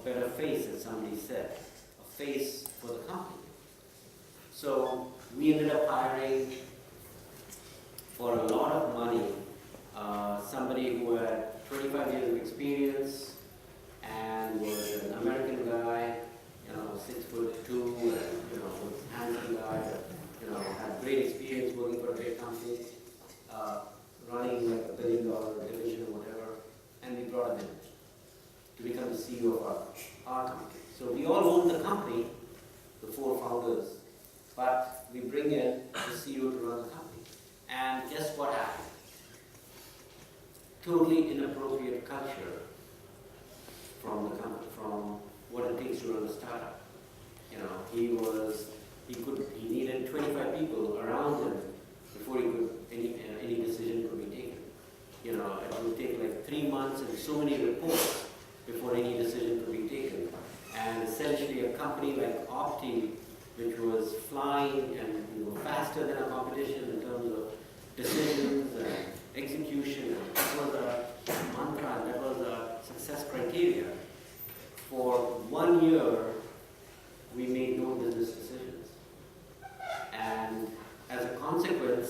better face, as somebody said, a face for the company. So we ended up hiring, for a lot of money, somebody who had 25 years of experience and was an American guy, 6'2", and, was a handsome guy, had great experience working for a great company, running like $1 billion division or whatever, and we brought him in to become the CEO of our company. So we all own the company, the 4 founders, but we bring in the CEO to run the company. And guess what happened? Totally inappropriate culture from the company, from what it takes to run a startup. He needed 25 people around him before any decision could be taken. It would take like 3 months and so many reports before any decision could be taken. And essentially a company like Opti, which was flying and faster than our competition in terms of decisions and execution, and that was our mantra, and that was our success criteria. For 1 year, we made no business decisions. And as a consequence,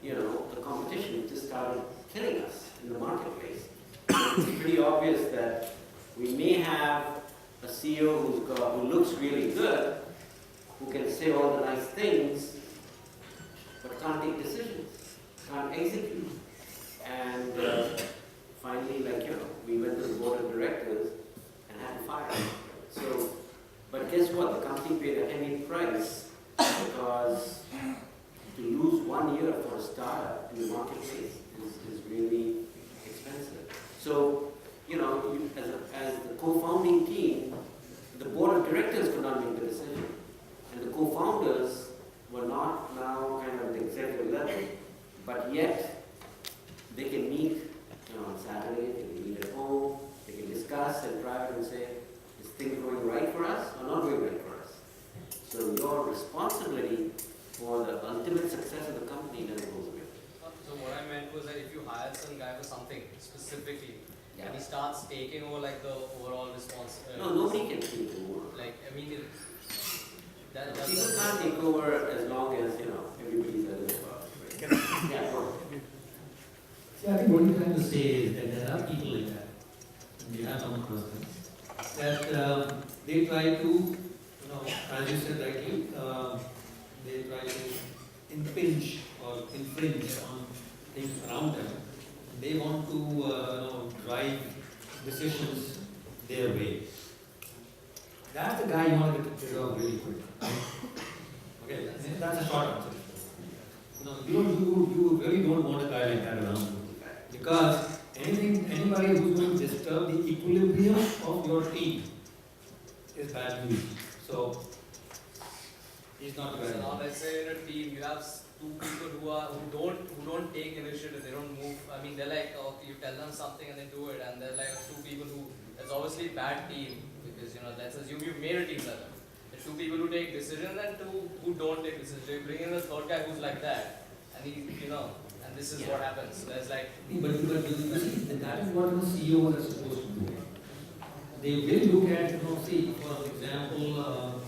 the competition just started killing us in the marketplace. It's pretty obvious that we may have a CEO who looks really good, who can say all the nice things, but can't take decisions, can't execute. And finally, we went to the board of directors and had to fire him. But guess what? The company paid a heavy price because to lose 1 year for a startup in the marketplace is really expensive. So, as the co-founding team, the board of directors could not make the decision. And the co-founders were not now kind of at the executive level, but yet they can meet on Saturday, they can meet at home, they can discuss in private and say, is things going right for us or not going right for us? So your responsibility for the ultimate success of the company never goes away. So what I meant was that if you hire some guy for something specifically, Yeah. and he starts taking over like the overall responsibility. No, nobody can take over. People can't take over as long as, everybody's a little Yeah, go on. See, I think what you're trying to say is that there are people like that, and we have come across them, that they try to, as you said rightly, they try to impinge or infringe on things around them. They want to drive decisions their way. That's the guy you want to get rid of really quick. Okay, that's a short answer. You really don't want a guy like that around. Because anybody who's going to disturb the equilibrium of your team is bad news. So he's not good. So now let's say in a team you have 2 people who don't take initiative, they don't move. I mean, they're like, you tell them something and they do it, and they're like 2 people who, it's obviously a bad team, because let's assume you've made a team like that. There's 2 people who take decisions and 2 who don't take decisions. So you bring in a 3rd guy who's like that, and and this is what happens. So there's like. But that is what the CEOs are supposed to do. They will look at, see, for example,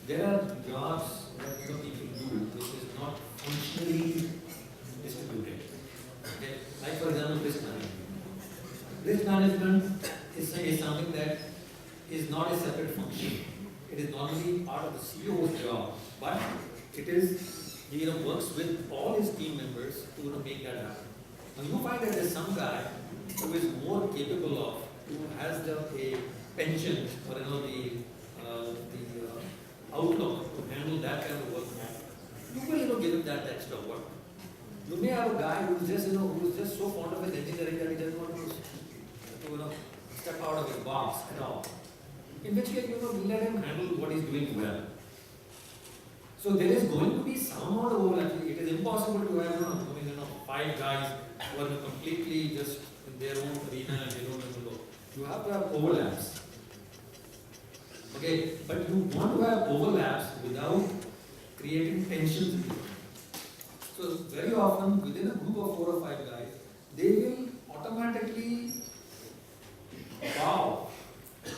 there are jobs that people do which is not functionally distributed. Okay? Like for example, risk management. Risk management is something that is not a separate function. It is normally part of the CEO's job, but it is, he works with all his team members to make that happen. Now you find that there's some guy who is more capable of, who has a penchant or the outlook to handle that kind of work. You will give him that extra work. You may have a guy who's just so fond of his engineering that he doesn't want to step out of his box at all. In which case, let him handle what he's doing well. So there is going to be some amount of overlap. It is impossible to have 5 guys who are completely just in their own arena and they don't have to go. You have to have overlaps. Okay, but you want to have overlaps without creating tensions. So very often within a group of 4 or 5 guys, they will automatically bow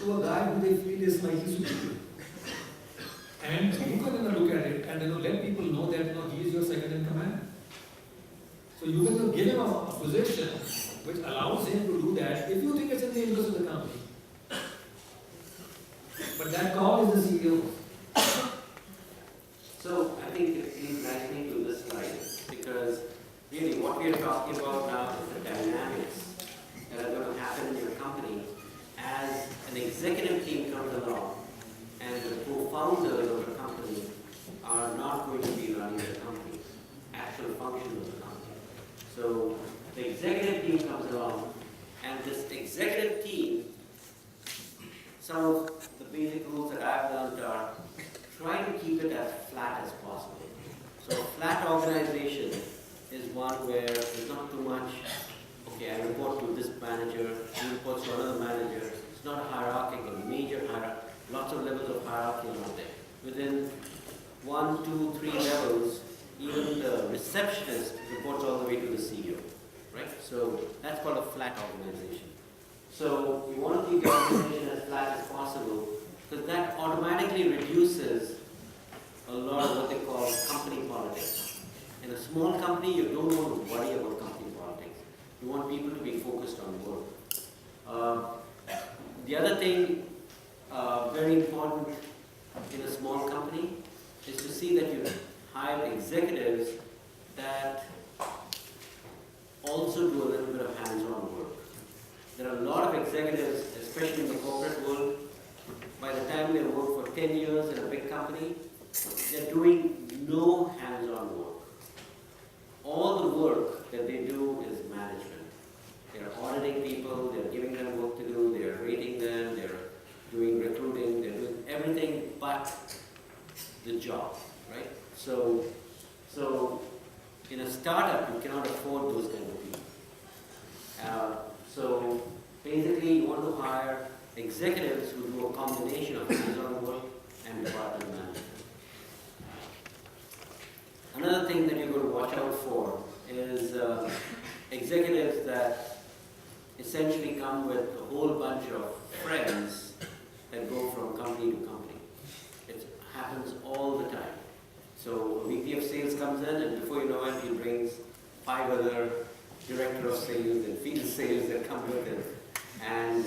to a guy who they feel is slightly superior. And you can look at it and let people know that he is your second in command. So you can give him a position which allows him to do that if you think it's in the interest of the company. But that call is the CEO. So I think it leads nicely to this slide, because really what we are talking about now is the dynamics that are going to happen in your company as an executive team comes along and the co-founders of the company are not going to be running the company, actual function of the company. So the executive team comes along, and this executive team, some of the basic rules that I've learned are try to keep it as flat as possible. So a flat organization is one where there's not too much, okay, I report to this manager, he reports to another manager. It's not a hierarchical, major hierarchy, lots of levels of hierarchy out there. Within 1, 2, 3 levels, even the receptionist reports all the way to the CEO, right? So that's called a flat organization. So you want to keep the organization as flat as possible, because that automatically reduces a lot of what they call company politics. In a small company, you don't want to worry about company politics. You want people to be focused on work. The other thing, very important in a small company, is to see that you hire executives that also do a little bit of hands-on work. There are a lot of executives, especially in the corporate world, by the time they work for 10 years in a big company, they're doing no hands-on work. All the work that they do is management. They're auditing people, they're giving them work to do, they're rating them, they're doing recruiting, they're doing everything but the job, right? So in a startup, you cannot afford those kind of people. So basically, you want to hire executives who do a combination of hands-on work and department management. Another thing that you're going to watch out for is executives that essentially come with a whole bunch of friends that go from company to company. It happens all the time. So a VP of sales comes in, and before you know it, he brings 5 other director of sales and field sales that come with it. And,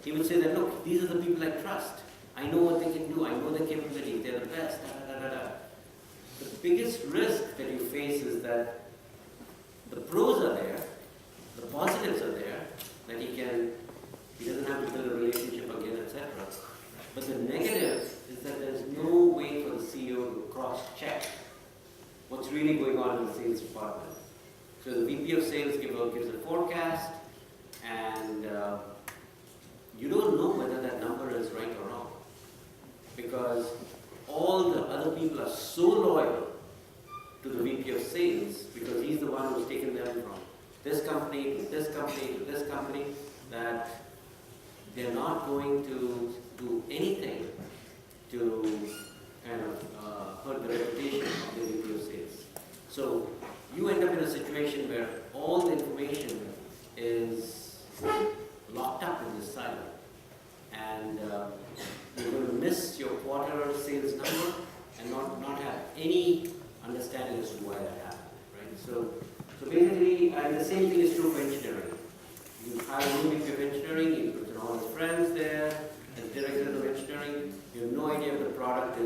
he would say that, look, these are the people I trust. I know what they can do. I know their capability. They're the best. The biggest risk that you face is that the pros are there, the positives are there, that he doesn't have to build a relationship again, etc. But the negative is that there's no way for the CEO to cross-check what's really going on in the sales department. So the VP of sales gives a forecast, and you don't know whether that number is right or wrong, because all the other people are so loyal to the VP of sales, because he's the one who's taken them from this company to this company to this company, that they're not going to do anything to kind of hurt the reputation of the VP of sales. So you end up in a situation where all the information is locked up in this silo, and you're going to miss your quarter sales number and not have any understanding as to why that happened, right? So basically, and the same thing is true for engineering. You hire a new VP of engineering, you put all his friends there, as director of engineering, you have no idea if the product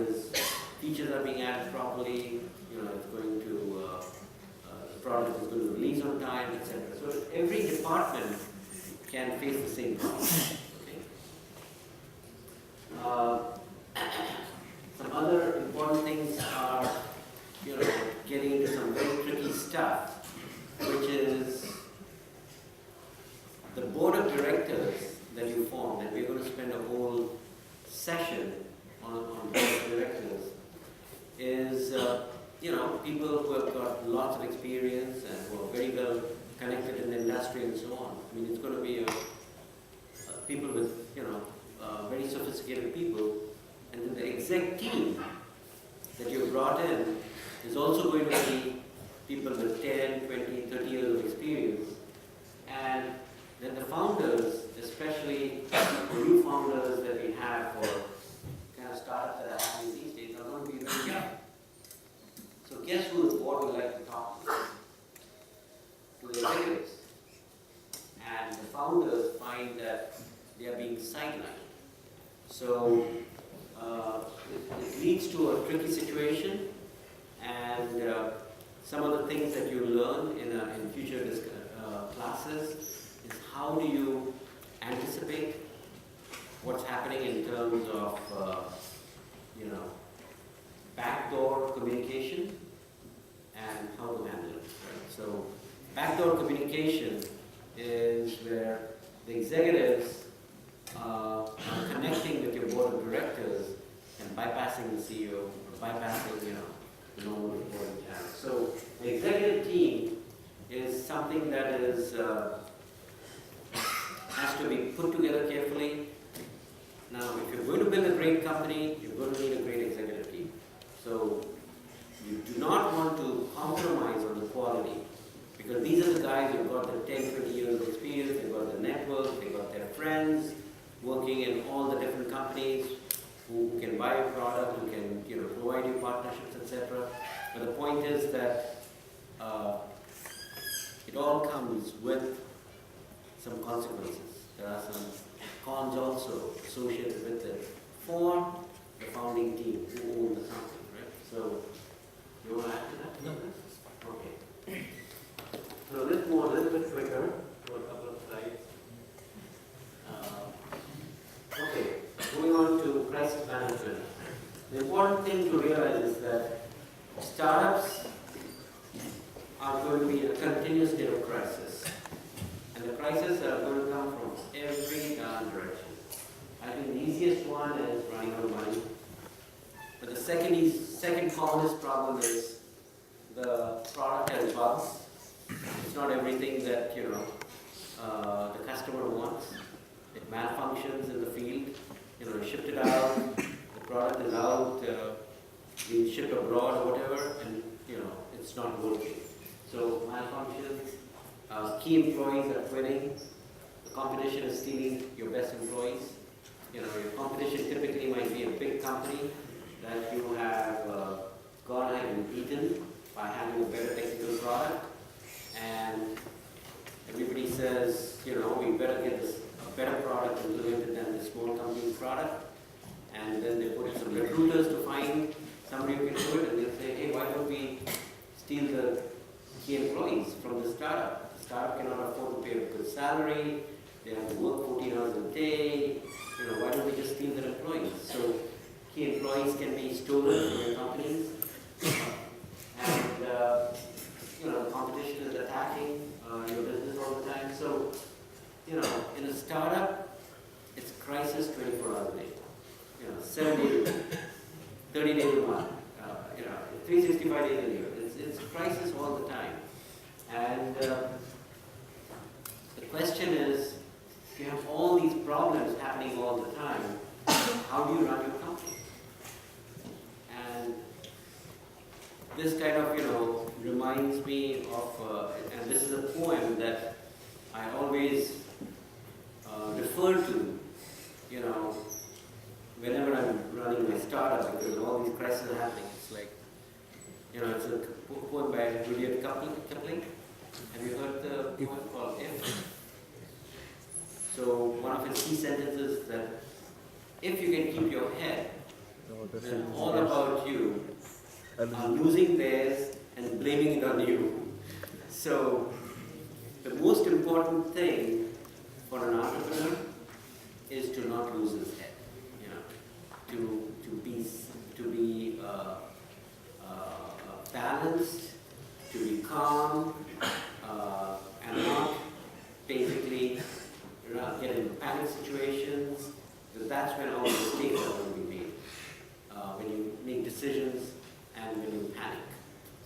features are being added properly, it's going to, the product is going to release on time, etc. So every department can face the same problem. Some other important things are, getting into some very tricky stuff, which is the board of directors that you formed, and we're going to spend a whole session on board of directors, is people who have got lots of experience and who are very well connected in the industry and so on. I mean, it's going to be people with very sophisticated people, and then the exec team that you've brought in is also going to be people with 10, 20, 30 years of experience. And then the founders, especially the new founders that we have for kind of startups that are happening these days are going to be very young. So guess who the board would like to talk to? To the executives. And the founders find that they are being sidelined. So it leads to a tricky situation, and some of the things that you learn in future classes is how do you anticipate what's happening in terms of backdoor communication and how to handle it. Right? So backdoor communication is where the executives are connecting with your board of directors and bypassing the CEO or bypassing the normal reporting channel. So the executive team is something that is has to be put together carefully. Now, if you're going to build a great company, you're going to need a great executive team. So you do not want to compromise on the quality, because these are the guys who've got the 10, 20 years of experience, they've got the network, they've got their friends working in all the different companies who can buy a product, who can provide you partnerships, etc. But the point is that it all comes with some consequences. There are some cons also associated with it for the founding team who own the company, right? So, you want to add to that? No. Okay. So let's move a little bit quicker to a couple of slides. Okay, moving on to crisis management. The important thing to realize is that startups are going to be in a continuous state of crisis. And the crises are going to come from every direction. I think the easiest one is running out of money. But the second commonest problem is the product has bugs. It's not everything that the customer wants. It malfunctions in the field. You shipped it out. The product is out. Being shipped abroad or whatever, and it's not working. So malfunctions. Key employees are quitting. The competition is stealing your best employees. Your competition typically might be a big company that you have gone ahead and beaten by having a better technical product, and everybody says, we better get a better product implemented than the small company's product, and then they put in some recruiters to find somebody who can do it, and they'll say, hey, why don't we steal the key employees from the startup? The startup cannot afford to pay a good salary, they have to work 14 hours a day, why don't we just steal their employees? So key employees can be stolen from your companies, and the competition is attacking your business all the time. So, in a startup, it's crisis 24 hours a day. 7 days a week, 30 days a month, 365 days a year. It's crisis all the time. And the question is, if you have all these problems happening all the time, how do you run your company? And this kind of, reminds me of, and this is a poem that I always refer to, whenever I'm running my startup, because all these crises are happening. It's like, it's a poem by Rudyard Kipling. Have you heard the poem called If? So one of his key sentences is that if you can keep your head, then all about you are losing theirs and blaming it on you. So the most important thing for an entrepreneur is to not lose his head, to be balanced, to be calm, and not basically get into panic situations, because that's when all the mistakes are going to be made, when you make decisions and when you panic.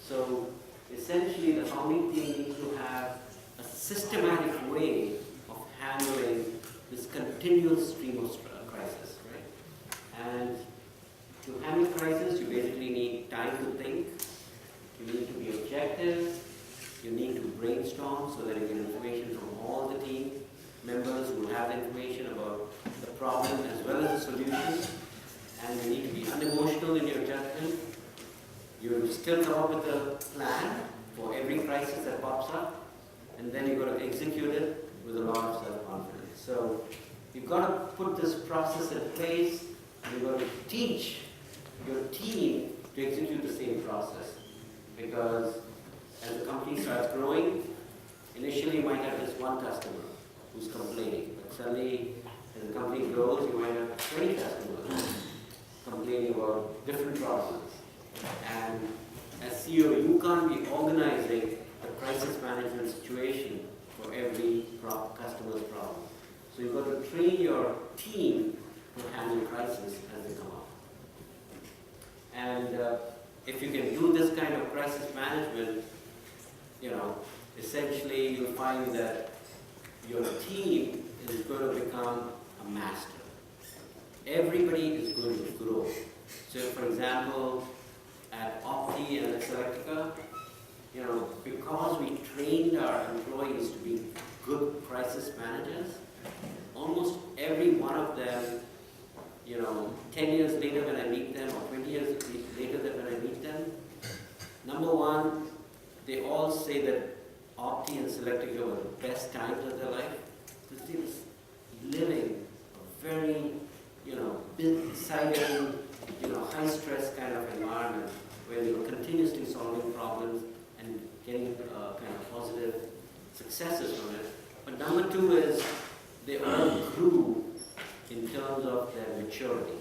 So essentially the founding team needs to have a systematic way of handling this continuous stream of crisis, right? And to handle crisis, you basically need time to think, you need to be objective, you need to brainstorm so that you get information from all the team members who have the information about the problem as well as the solution, and you need to be unemotional in your judgment. You still come up with a plan for every crisis that pops up, and then you've got to execute it with a lot of self-confidence. So you've got to put this process in place, and you've got to teach your team to execute the same process. Because as the company starts growing, initially you might have just one customer who's complaining, but suddenly as the company grows, you might have 20 customers complaining about different problems. And as CEO, you can't be organizing the crisis management situation for every customer's problem. So you've got to train your team to handle crises as they come up. And if you can do this kind of crisis management, essentially you'll find that your team is going to become a master. Everybody is going to grow. So for example, at Opti and at Selectica, because we trained our employees to be good crisis managers, almost every one of them, 10 years later when I meet them, or 20 years later when I meet them, number one, they all say that Opti and Selectica were the best times of their life, because they were living a very, exciting, high-stress kind of environment where they were continuously solving problems and getting kind of positive successes from it. But number two is they all grew in terms of their maturity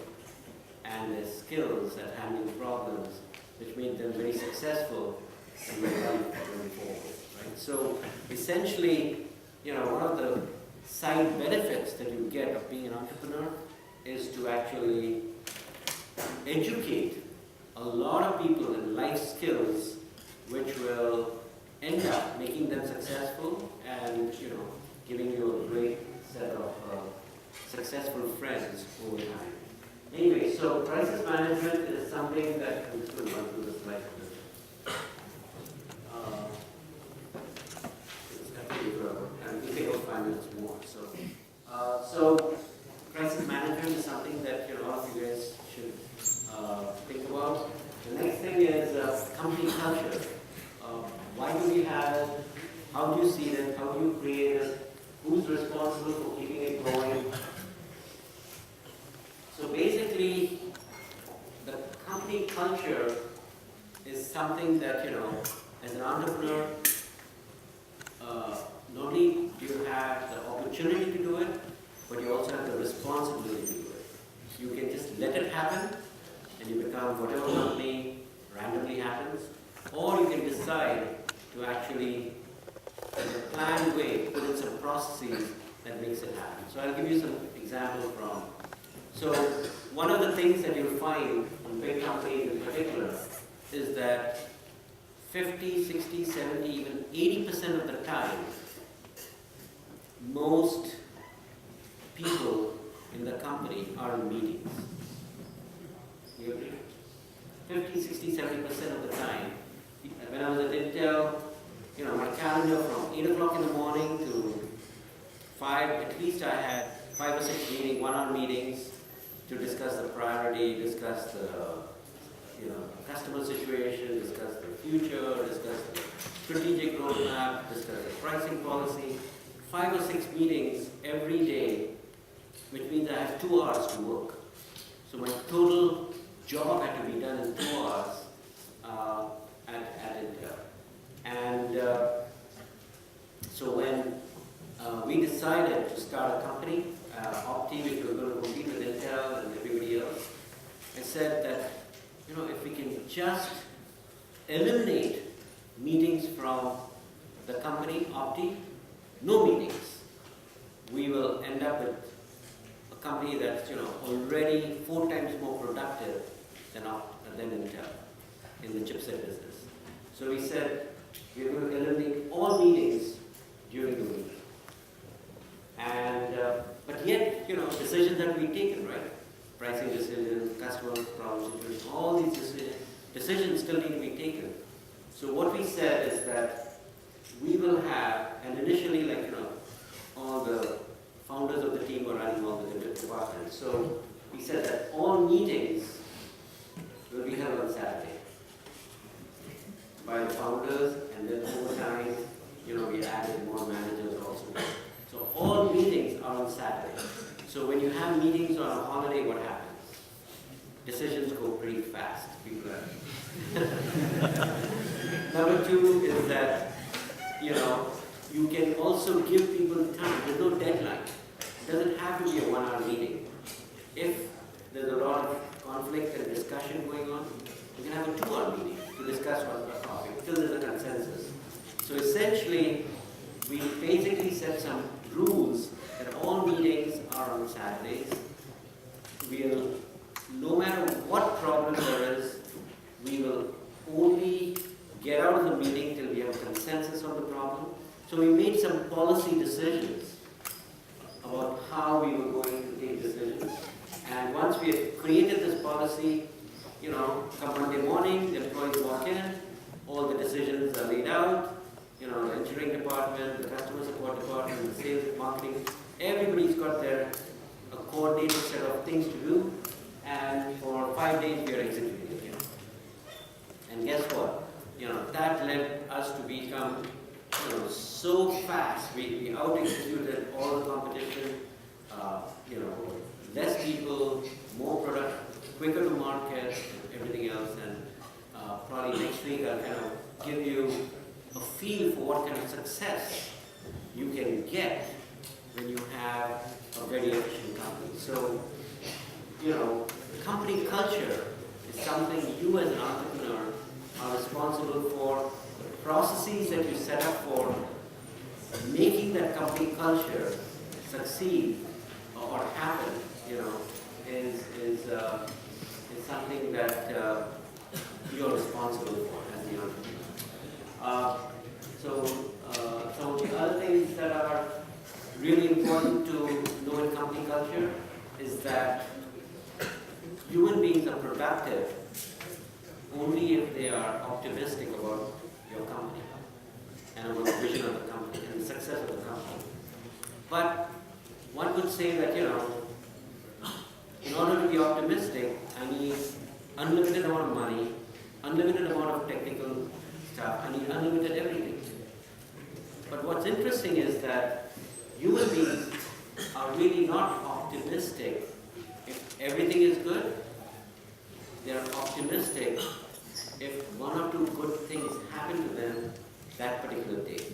and their skills at handling problems, which made them very successful in their life going forward. Right? So essentially, one of the side benefits that you get of being an entrepreneur is to actually educate a lot of people in life skills which will end up making them successful and giving you a great set of successful friends over time. Anyway, so crisis management is something that I'm just going to run through the slide. And we'll take about 5 minutes more. So crisis management is something that a lot of you guys should think about. The next thing is company culture. Why do we have it? How do you see it? How do you create it? Who's responsible for keeping it going? So basically, the company culture is something that, as an entrepreneur, not only do you have the opportunity to do it, but you also have the responsibility to do it. You can just let it happen, and you become whatever company randomly happens, or you can decide to actually, in a planned way, put in some processes that makes it happen. So I'll give you some examples from. So one of the things that you'll find in big companies in particular is that 50, 60, 70, even 80% of the time, most people in the company are in meetings. You agree? 50, 60, 70% of the time. When I was at Intel, my calendar from 8 o'clock in the morning to 5, at least I had 5 or 6 meetings, 1-hour meetings to discuss the priority, discuss the customer situation, discuss the future, discuss the strategic roadmap, discuss the pricing policy. 5 or 6 meetings every day, which means I have 2 hours to work. So my total job had to be done in 2 hours at Intel. And so when we decided to start a company, Opti, which was going to compete with Intel and everybody else, I said that, if we can just eliminate meetings from the company, Opti, no meetings, we will end up with a company that's already 4 times more productive than Intel in the chipset business. So we said we're going to eliminate all meetings during the week. And but yet, decisions that we've taken, right? Pricing decisions, customer problem situations, all these decisions still need to be taken. So what we said is that we will have, and initially, all the founders of the team were running all the different departments. So we said that all meetings will be held on Saturday by the founders, and then over time, we added more managers also. So all meetings are on Saturday. So when you have meetings on a holiday, what happens? Decisions go pretty fast. People are. Number two is that, you can also give people time. There's no deadline. It doesn't have to be a 1 hour meeting. If there's a lot of conflict and discussion going on, you can have a 2 hour meeting to discuss one topic until there's a consensus. So essentially, we basically set some rules that all meetings are on Saturdays. We'll, no matter what problem there is, we will only get out of the meeting till we have a consensus on the problem. So we made some policy decisions about how we were going to take decisions. And once we had created this policy, come Monday morning, the employees walk in, all the decisions are laid out, the engineering department, the customer support department, the sales, marketing, everybody's got their coordinated set of things to do, and for 5 days we are executing it. And guess what? That led us to become so fast. We out-executed all the competition, less people, more product, quicker to market, everything else. And probably next week I'll kind of give you a feel for what kind of success you can get when you have a very efficient company. So, company culture is something you as an entrepreneur are responsible for. The processes that you set up for making that company culture succeed or happen, is something that you're responsible for as the entrepreneur. Some of the other things that are really important to know in company culture is that human beings are productive only if they are optimistic about your company and about the vision of the company and the success of the company. But one could say that, in order to be optimistic, I need unlimited amount of money, unlimited amount of technical stuff, I need unlimited everything. But what's interesting is that human beings are really not optimistic if everything is good. They are optimistic if one or two good things happen to them that particular day.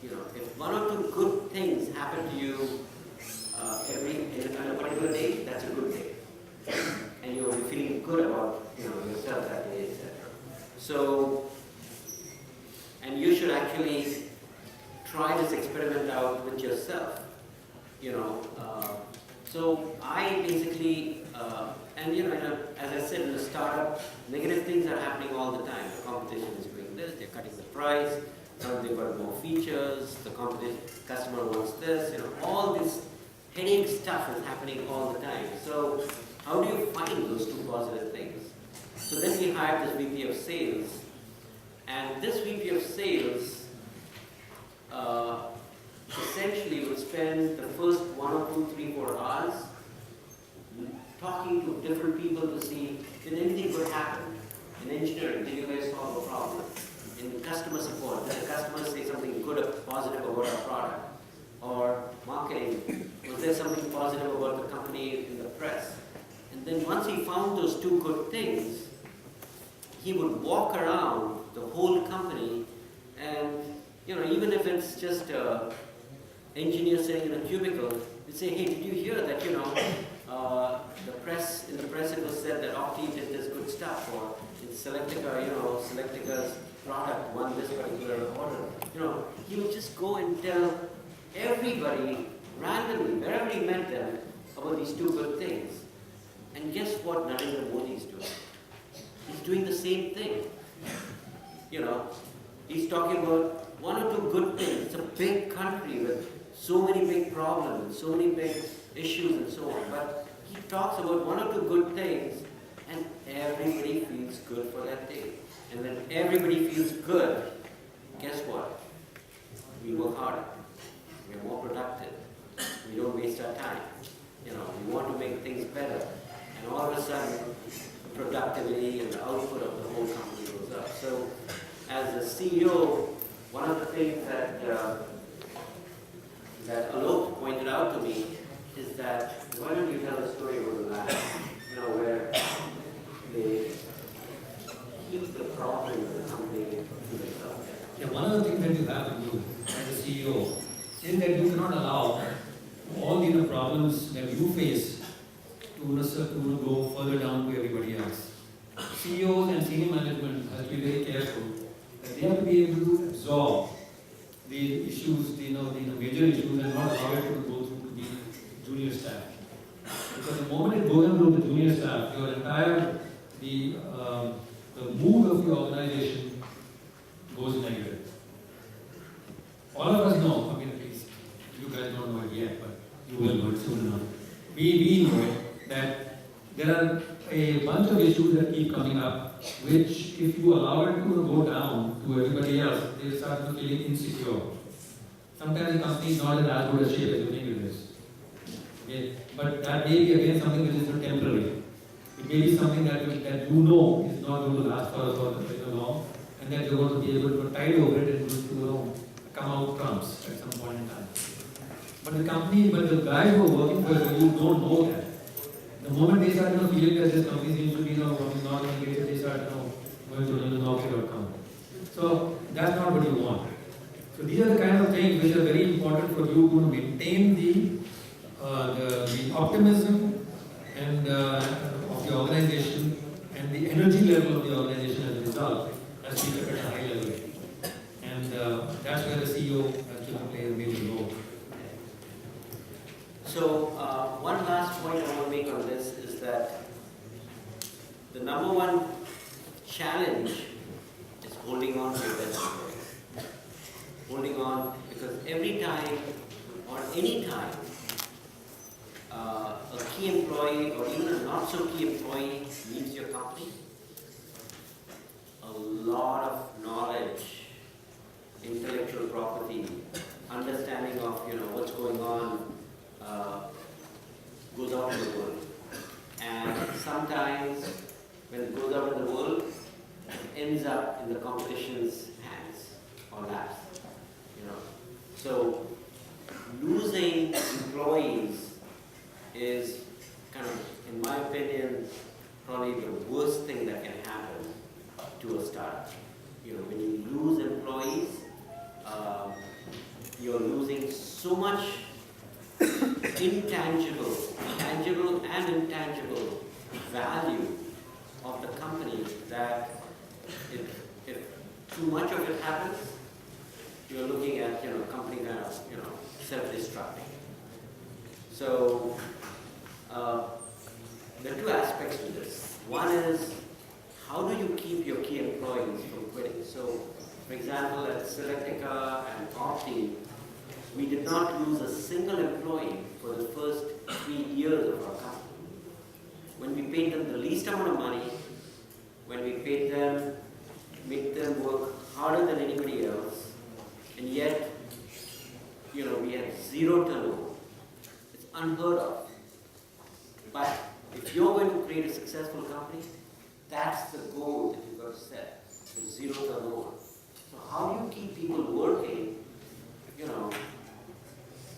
If one or two good things happen to you on a particular day, that's a good day. And you'll be feeling good about yourself that day, etc. So, and you should actually try this experiment out with yourself. So I basically, as I said, in a startup, negative things are happening all the time. The competition is doing this, they're cutting the price, they've got more features, the customer wants this, all this headache stuff is happening all the time. So how do you find those two positive things? So then we hired this VP of sales, and this VP of sales essentially would spend the first 1 or 2, 3, 4 hours talking to different people to see, did anything good happen? In engineering, did you guys solve a problem? In customer support, did the customers say something good or positive about our product? Or marketing, was there something positive about the company in the press? And then once he found those two good things, he would walk around the whole company and, even if it's just an engineer sitting in a cubicle, he'd say, hey, did you hear that, in the press it was said that Opti did this good stuff, or in Selectica's product won this particular order. He would just go and tell everybody randomly, wherever he met them, about these two good things. And guess what Narendra Modi is doing? He's doing the same thing. He's talking about 1 or 2 good things. It's a big country with so many big problems, so many big issues and so on. But he talks about 1 or 2 good things, and everybody feels good for that day. And when everybody feels good, guess what? We work harder. We are more productive. We don't waste our time. We want to make things better. And all of a sudden, the productivity and the output of the whole company goes up. So, as a CEO, one of the things that Alok pointed out to me is that, why don't you tell a story about the lab, where they keep the problem of the company to themselves. Yeah, one of the things that you have to do as a CEO is that you cannot allow all the problems that you face to go further down to everybody else. CEOs and senior management have to be very careful that they have to be able to absorb the issues, the major issues, and not allow it to go through to the junior staff. Because the moment it goes into the junior staff, your entire the mood of the organization goes negative. All of us know, I mean, at least you guys don't know it yet, but you will know it soon enough. We know it, that there are a bunch of issues that keep coming up, which if you allow it to go down to everybody else, they start to feeling insecure. Sometimes the company is not in as good a shape as you think it is. Okay? But that may be again something which is temporary. It may be something that is not going to last for long, and that you're going to be able to tide over it and to come out trumps at some point in time. But the guys who are working for you don't know that. The moment they start feeling that this company seems to be not engaged, they start going to knock it or come. So that's not what you want. So these are the kind of things which are very important for you to maintain the optimism and of the organization and the energy level of the organization as a result has to be kept at a high level. And that's where the CEO has to play a major role. So one last point I want to make on this is that the number one challenge is holding on to your best employees. Holding on, because every time or any time a key employee or even a not so key employee leaves your company, a lot of knowledge, intellectual property, understanding of what's going on goes out in the world. And sometimes when it goes out in the world, it ends up in the competition's hands or laps. So losing employees is kind of, in my opinion, probably the worst thing that can happen to a startup. When you lose employees, you're losing so much tangible and intangible value of the company that if too much of it happens, you're looking at company kind of self-destructing. So there are two aspects to this. One is, how do you keep your key employees from quitting? So, for example, at Selectica and Opti, we did not lose a single employee for the first 3 years of our company. When we paid them the least amount of money, when we paid them, made them work harder than anybody else, and yet, we had zero turnover. It's unheard of. But if you're going to create a successful company, that's the goal that you've got to set, so zero turnover. So how do you keep people working,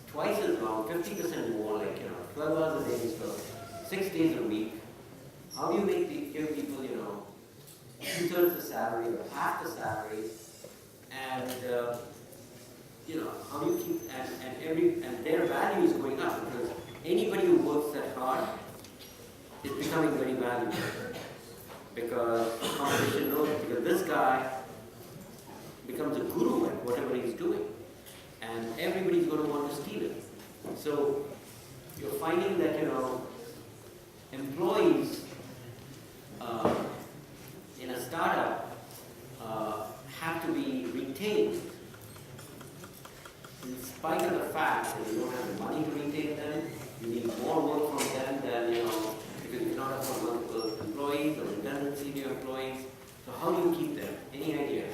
twice as long, 50% more, 12 hours a day instead of 6 days a week? How do you give people, 2/3 the salary or half the salary, and how do you keep and their value is going up, because anybody who works that hard is becoming very valuable, because competition knows, because this guy becomes a guru at whatever he's doing, and everybody's going to want to steal it. So you're finding that employees in a startup have to be retained, in spite of the fact that you don't have the money to retain them. You need more work from them than because you cannot afford multiple employees or redundancy to your employees. So how do you keep them? Any idea?